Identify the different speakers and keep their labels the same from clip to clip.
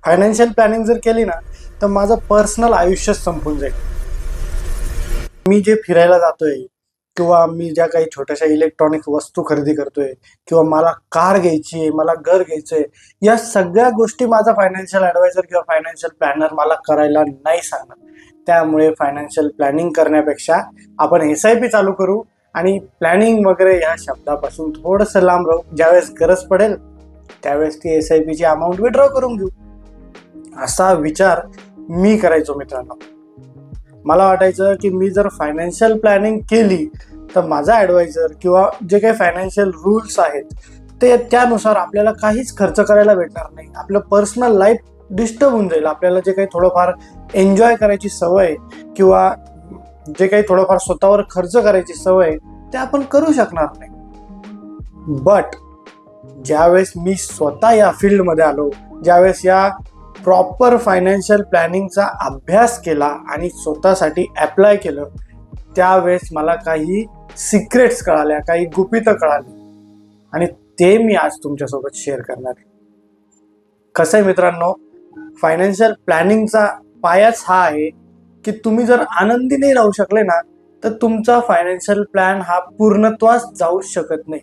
Speaker 1: Financial planning जर केली ना तर माझं पर्सनल आयुष्यच संपून जाईल. मी जे फिरायला जातोय किंवा मी ज्या काही छोट्याशा इलेक्ट्रॉनिक वस्तू खरेदी करतोय किंवा मला कार घ्यायची आहे, मला घर घ्यायचंय, या सगळ्या गोष्टी माझा फायनान्शियल ॲडवायझर किंवा फायनान्शियल प्लॅनर मला करायला नाही सांगणार. त्यामुळे फायनान्शियल प्लॅनिंग करण्यापेक्षा आपण SIP चालू करू आणि प्लॅनिंग वगैरे या शब्दापासून थोडंसं लांब राहू. ज्यावेळेस गरज पडेल त्यावेळेस ती SIPची अमाऊंट विड्रॉ करून घेऊ. असा विचार मी करायचो मित्रांनो. मला वाटायचं की मी जर फायनान्शियल प्लॅनिंग केली तर माझा ॲडवायझर किंवा जे काही फायनान्शियल रूल्स आहेत ते त्यानुसार आपल्याला काहीच खर्च करायला भेटणार नाही. आपलं पर्सनल लाईफ डिस्टर्ब होऊन जाईल. आपल्याला जे काही थोडंफार एन्जॉय करायची सवय किंवा जे काही थोडंफार स्वतःवर खर्च करायची सवय ते आपण करू शकणार नाही. बट ज्यावेळेस मी स्वतः या फील्डमध्ये आलो, ज्यावेळेस या प्रॉपर फायनान्शियल प्लॅनिंगचा अभ्यास केला आणि स्वतःसाठी ॲप्लाय केलं, त्यावेळेस मला काही सिक्रेट्स कळाल्या, काही गुपितं कळाली आणि ते मी आज तुमच्यासोबत शेअर करणार आहे. कसं आहे मित्रांनो, फायनान्शियल प्लॅनिंगचा पायाच हा आहे की तुम्ही जर आनंदी नाही राहू शकले ना तर तुमचा फायनान्शियल प्लॅन हा पूर्णत्वास जाऊ शकत नाही.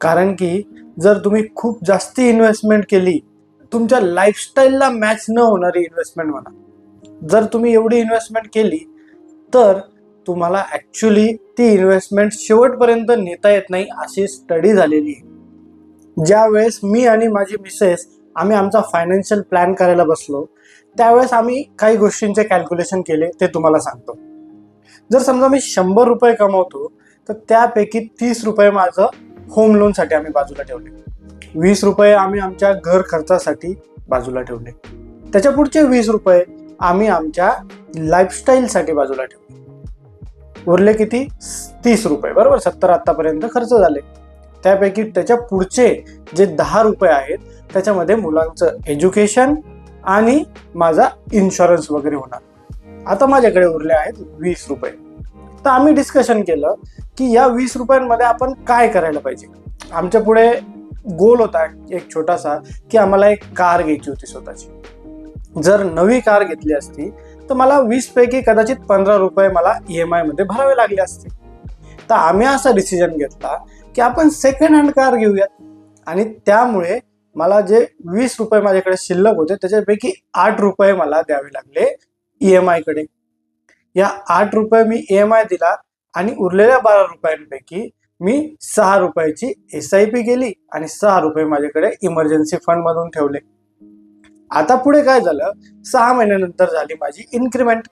Speaker 1: कारण की जर तुम्ही खूप जास्ती इन्व्हेस्टमेंट केली, तुमच्या लाईफस्टाईलला मॅच न होणारी इन्व्हेस्टमेंट म्हणा, जर तुम्ही एवढी इन्व्हेस्टमेंट केली तर तुम्हाला ॲक्च्युली ती इन्व्हेस्टमेंट शेवटपर्यंत नेता येत नाही, अशी स्टडी झालेली आहे. ज्यावेळेस मी आणि माझी मिसेस आम्ही आमचा फायनान्शियल प्लॅन करायला बसलो त्यावेळेस आम्ही काही गोष्टींचे कॅल्क्युलेशन केले, ते तुम्हाला सांगतो. जर समजा मी 100 रुपये कमवतो तर त्यापैकी 30 रुपये माझं होम लोनसाठी आम्ही बाजूला ठेवले, 20 रुपये आम्ही आमच्या घर खर्चासाठी बाजूला ठेवले, त्याच्या पुढचे 20 रुपये आम्ही आमच्या लाईफस्टाईलसाठी बाजूला ठेवले. उरले किती? 30 रुपये. बरोबर, 70 आत्तापर्यंत खर्च झाले. त्यापैकी त्याच्या पुढचे जे 10 रुपये आहेत त्याच्यामध्ये मुलांचं एज्युकेशन आणि माझा इन्शुरन्स वगैरे होणार. आता माझ्याकडे उरले आहेत 20 रुपये. तर आम्ही डिस्कशन केलं की या 20 रुपयांमध्ये आपण काय करायला पाहिजे. आमच्या पुढे गोल होता एक छोटासा की आम्हाला एक कार घ्यायची होती स्वतःची. जर नवी कार घेतली असती तर मला 20 पैकी कदाचित 15 रुपये मला EMI मध्ये भरावे लागले असते. तर आम्ही असा डिसिजन घेतला की आपण सेकंड हँड कार घेऊयात आणि त्यामुळे मला जे 20 रुपये माझ्याकडे शिल्लक होते त्याच्यापैकी 8 रुपये मला द्यावे लागले EMI कडे. या 8 रुपये मी EMI दिला आणि उरलेल्या 12 रुपयांपैकी मी 6 रुपयाची SIP केली आणि 6 रुपये माझ्याकडे इमर्जन्सी फंड मधून ठेवले. आता पुढे काय झालं, 6 महिन्यानंतर झाली माझी इन्क्रीमेंट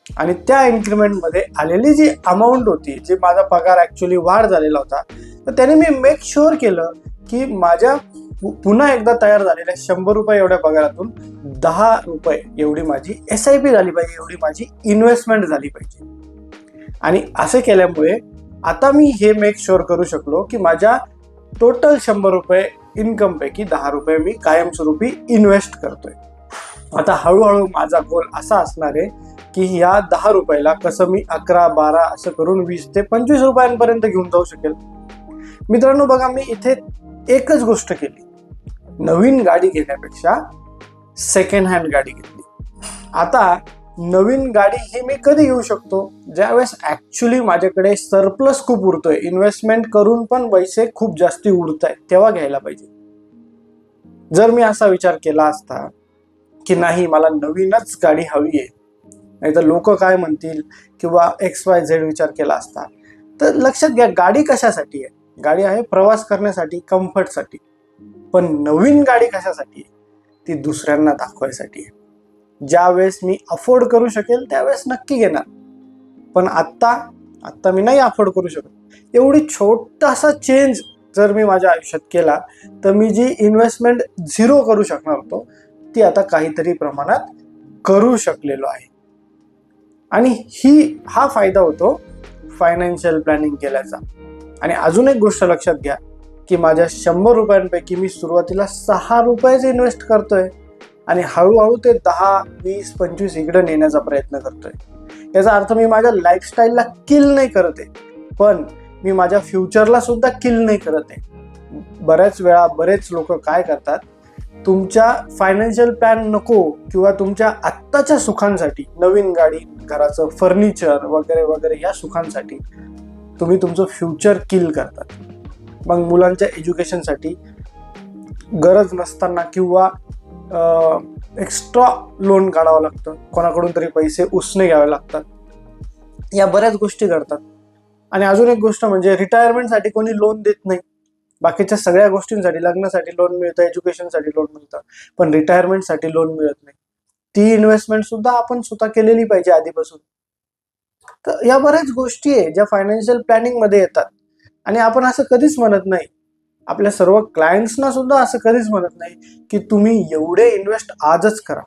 Speaker 1: आणि त्या इन्क्रीमेंटमध्ये आलेली जी अमाऊंट होती, जी माझा पगार ॲक्च्युली वाढ झालेला होता, तर त्याने मी मेक शुअर केलं की माझ्या पुन्हा एकदा तयार झालेल्या 100 रुपये एवढ्या पगारातून 10 रुपये एवढी माझी SIP झाली पाहिजे, एवढी माझी इन्व्हेस्टमेंट झाली पाहिजे. आणि असे केल्यामुळे आता मी हे मेक शुअर करू शकलो की माझ्या टोटल 100 रुपये इन्कमपैकी 10 रुपये मी कायमस्वरूपी इन्व्हेस्ट करतोय. आता हळूहळू माझा गोल असा असणार आहे की या 10 रुपयाला कसं मी 11, 12 असं करून 20 ते 25 रुपयांपर्यंत घेऊन जाऊ शकेल. मित्रांनो बघा, मी इथे एकच गोष्ट केली, नवीन गाडी घेण्यापेक्षा सेकंड हँड गाडी घेतली. आता नवीन गाडी ही मी कधी घेऊ शकतो, ज्यावेळेस ॲक्च्युली माझ्याकडे सरप्लस खूप उरतोय, इन्व्हेस्टमेंट करून पण पैसे खूप जास्ती उरत आहेत, तेव्हा घ्यायला पाहिजे. जर मी असा विचार केला असता की नाही मला नवीनच गाडी हवी आहे, नाही तर लोक काय म्हणतील किंवा XYZ विचार केला असता, तर लक्षात घ्या गाडी कशासाठी आहे. गाडी आहे प्रवास करण्यासाठी, कम्फर्टसाठी. पण नवीन गाडी कशासाठी आहे, ती दुसऱ्यांना दाखवायसाठी आहे. ज्यावेळेस मी अफोर्ड करू शकेल त्यावेळेस नक्की घेणार, पण आत्ता मी नाही अफोर्ड करू शकत. एवढी छोटासा चेंज जर मी माझ्या आयुष्यात केला तर मी जी इन्व्हेस्टमेंट 0 करू शकणार होतो ती आता काहीतरी प्रमाणात करू शकलेलो आहे. आणि हा फायदा होतो फायनान्शियल प्लॅनिंग केल्याचा. आणि अजून एक गोष्ट लक्षात घ्या की माझ्या 100 रुपयांपैकी मी सुरुवातीला 6 रुपयेच इन्व्हेस्ट करतोय आणि हळूहळू ते 10, 20, 25 इकडे नेण्याचा प्रयत्न करतोय. याचा अर्थ मी माझ्या लाईफस्टाईलला किल नाही करत आहे, पण मी माझ्या फ्युचरला सुद्धा किल नाही करत आहे. बऱ्याच वेळा बरेच लोक काय करतात तुमच्या फायनान्शियल प्लॅन नको किंवा तुमच्या आत्ताच्या सुखांसाठी, नवीन गाडी, घराचं फर्निचर वगैरे वगैरे या सुखांसाठी तुम्ही तुमचं फ्युचर किल करतात. मग मुलांच्या एज्युकेशनसाठी गरज नसताना किंवा एक्स्ट्रा लोन काढावं लागतं, कोणाकडून तरी पैसे उसने घ्यावे लागतात, या बऱ्याच गोष्टी करतात. आणि अजून एक गोष्ट म्हणजे रिटायरमेंटसाठी कोणी लोन देत नाही. बाकीच्या सगळ्या गोष्टींसाठी, लग्नासाठी लोन मिळतं, एज्युकेशनसाठी लोन मिळतं, पण रिटायरमेंटसाठी लोन मिळत नाही. ती इन्व्हेस्टमेंट सुद्धा आपण स्वतः केलेली पाहिजे आधीपासून. तर या बऱ्याच गोष्टी आहे ज्या फायनान्शियल प्लॅनिंग मध्ये येतात. आणि आपण असं कधीच म्हणत नाही, आपल्या सर्व क्लायंट्सना सुद्धा असं कधीच म्हणत नाही की तुम्ही एवढे इन्व्हेस्ट आजच करा.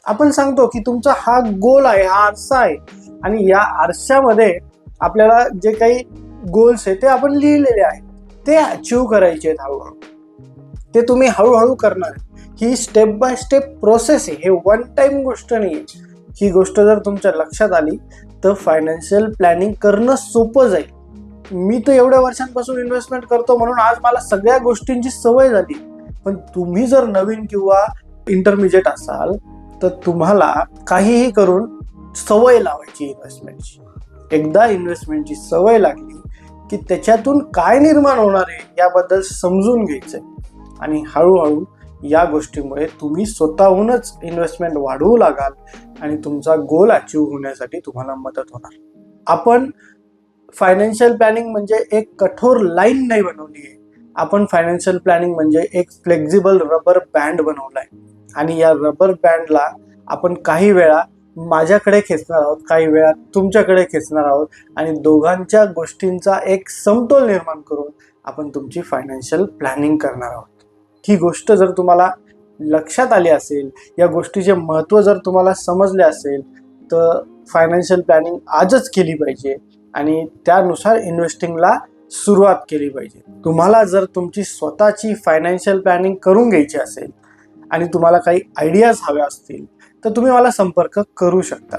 Speaker 1: आपण सांगतो की तुमचा हा गोल आहे, हा आरसा आहे, आणि या आरशामध्ये आपल्याला जे काही गोल्स आहे ते आपण लिहिलेले आहेत, ते अचीव्ह करायचे आहेत हळूहळू. ते तुम्ही हळूहळू करणार. ही स्टेप बाय स्टेप प्रोसेस आहे, हे वन टाइम गोष्ट नाही आहे. ही गोष्ट जर तुमच्या लक्षात आली तर फायनान्शियल प्लॅनिंग करणं सोपं जाईल. मी तर एवढ्या वर्षांपासून इन्व्हेस्टमेंट करतो म्हणून आज मला सगळ्या गोष्टींची सवय झाली. पण तुम्ही जर नवीन किंवा इंटरमिजिएट असाल तर तुम्हाला काहीही करून सवय लावायची इन्व्हेस्टमेंटची. एकदा इन्व्हेस्टमेंटची सवय लागली की त्याच्यातून काय निर्माण होणार आहे याबद्दल समजून घ्यायचंय, आणि हळूहळू या गोष्टीमुळे तुम्ही स्वतःहूनच इन्व्हेस्टमेंट वाढवू लागाल आणि तुमचा गोल अचीव्ह होण्यासाठी तुम्हाला मदत होणार. आपण फायनान्शियल प्लॅनिंग म्हणजे एक कठोर लाईन नाही बनवली आहे. आपण फायनान्शियल प्लॅनिंग म्हणजे एक फ्लेक्झिबल रबर बँड बनवलाय, आणि या रबर बँडला आपण काही वेळा माझ्याकडे खेचणार आहोत, काही वेळा तुमच्याकडे खेचणार आहोत, आणि दोघांच्या गोष्टींचा एक समतोल निर्माण करून आपण तुमची फायनान्शियल प्लॅनिंग करणार आहोत. ही गोष्ट जर तुम्हाला लक्षात आली असेल, या गोष्टीचे महत्त्व जर तुम्हाला समजले असेल, तर फायनान्शियल प्लॅनिंग आजच केली पाहिजे आणि त्यानुसार इन्व्हेस्टिंगला सुरुवात केली पाहिजे. तुम्हाला जर तुमची स्वतःची फायनान्शियल प्लॅनिंग करून घ्यायची असेल आणि तुम्हाला काही आयडियाज हव्या असतील तर तुम्ही मला संपर्क करू शकता.